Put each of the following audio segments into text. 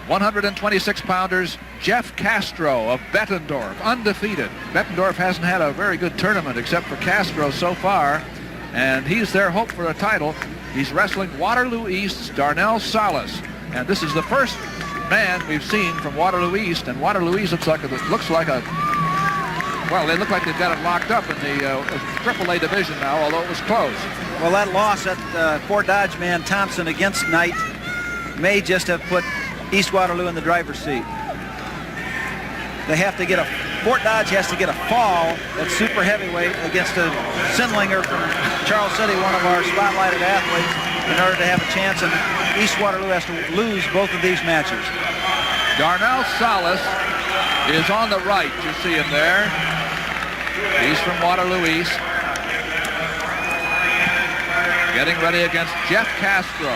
126-pounders, Jeff Castro of Bettendorf, undefeated. Bettendorf hasn't had a very good tournament except for Castro so far, and he's their hope for a title. He's wrestling Waterloo East's Darnell Sallis, and this is the first man we've seen from Waterloo East, and Waterloo East looks like a well, they look like they've got it locked up in the AAA division now, although it was close. Well, that loss at Fort Dodge man Thompson against Knight may just have put East Waterloo in the driver's seat. They have to get Fort Dodge has to get a fall at super heavyweight against a Sindlinger from Charles City, one of our spotlighted athletes, in order to have a chance, and East Waterloo has to lose both of these matches. Darnell Sallis is on the right, you see him there. He's from Waterloo East. Getting ready against Jeff Castro.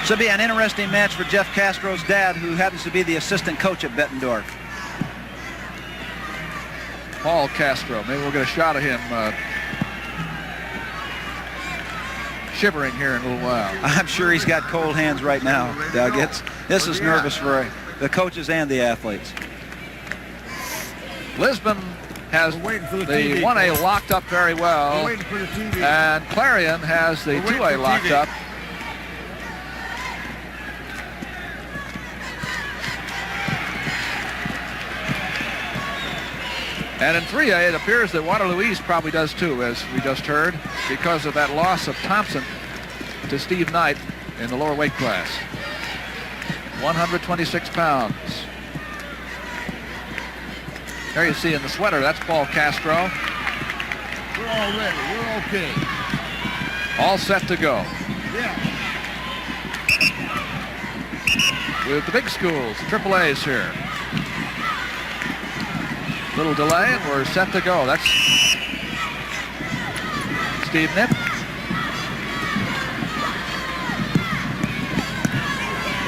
Should be an interesting match for Jeff Castro's dad, who happens to be the assistant coach at Bettendorf. Paul Castro. Maybe we'll get a shot of him shivering here in a little while. I'm sure he's got cold hands right now, Doug. This is nervous for the coaches and the athletes. Lisbon has the 1A locked up very well, and Clarion has the 2A locked up. And in 3A, it appears that Waterloo East probably does too, as we just heard, because of that loss of Thompson to Steve Knight in the lower weight class. 126 pounds. There you see in the sweater, that's Paul Castro. We're all ready. We're okay. All set to go. Yeah. With the big schools, AAA's here. Little delay, and we're set to go. That's Steve Knipp.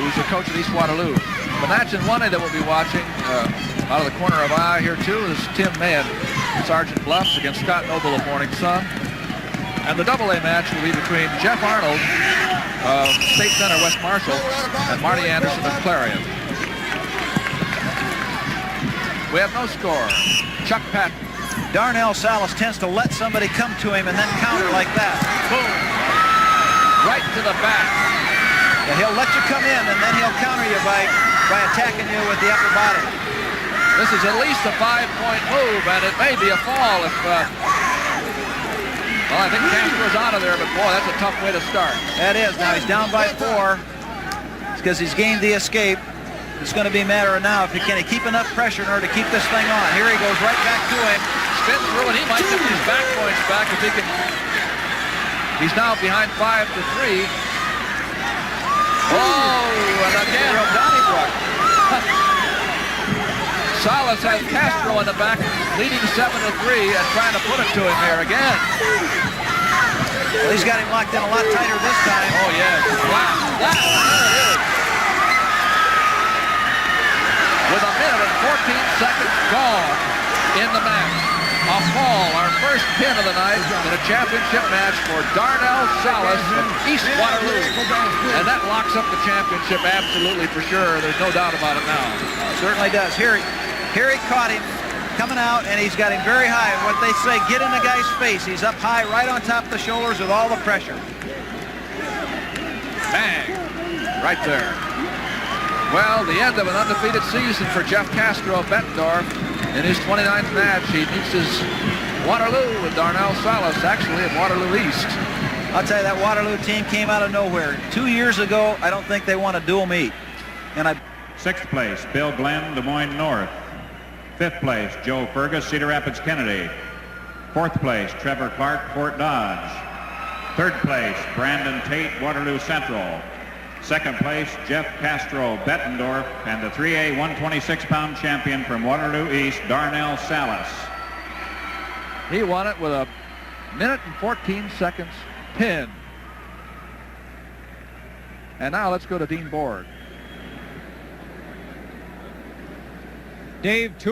Who's the coach at East Waterloo. The match in 1A that we'll be watching out of the corner of eye here too is Tim Mann, Sergeant Bluffs against Scott Noble of Morning Sun. And the AA match will be between Jeff Arnold of State Center West Marshall and Marty Anderson of Clarion. We have no score. Chuck Patton. Darnell Sallis tends to let somebody come to him and then counter like that. Boom. Right to the back. Yeah, he'll let you come in and then he'll counter you by attacking you with the upper body. This is at least a 5-point move, and it may be a fall if... well, I think Castro's out of there, but boy, that's a tough way to start. That is. Now he's down by 4. It's because he's gained the escape. It's going to be a matter of now if he can keep enough pressure in order to keep this thing on. Here he goes right back to him. Spin through, and he might get these back points back if he can. He's now behind 5-3. Oh, and again. Donnybrook. Sallis has Castro in the back, leading 7-3, and trying to put it to him here again. Well, he's got him locked in a lot tighter this time. Oh, yes. Wow. There it is. With a minute and 14 seconds gone in the match. A fall, our first pin of the night in a championship match for Darnell Sallis of East Waterloo. And that locks up the championship absolutely for sure. There's no doubt about it now. Certainly does. Here he caught him coming out, and he's got him very high. What they say, get in the guy's face. He's up high right on top of the shoulders with all the pressure. Bang. Right there. Well, the end of an undefeated season for Jeff Castro of Bettendorf. In his 29th match, he meets his Waterloo with Darnell Sallis, actually at Waterloo East. I'll tell you, that Waterloo team came out of nowhere. 2 years ago, I don't think they won a dual meet. And 6th place, Bill Glenn, Des Moines North. 5th place, Joe Fergus, Cedar Rapids, Kennedy. 4th place, Trevor Clark, Fort Dodge. 3rd place, Brandon Tate, Waterloo Central. 2nd place, Jeff Castro, Bettendorf, and the 3A 126-pound champion from Waterloo East, Darnell Sallis. He won it with a minute and 14 seconds pin. And now let's go to Dean Borg. Dave,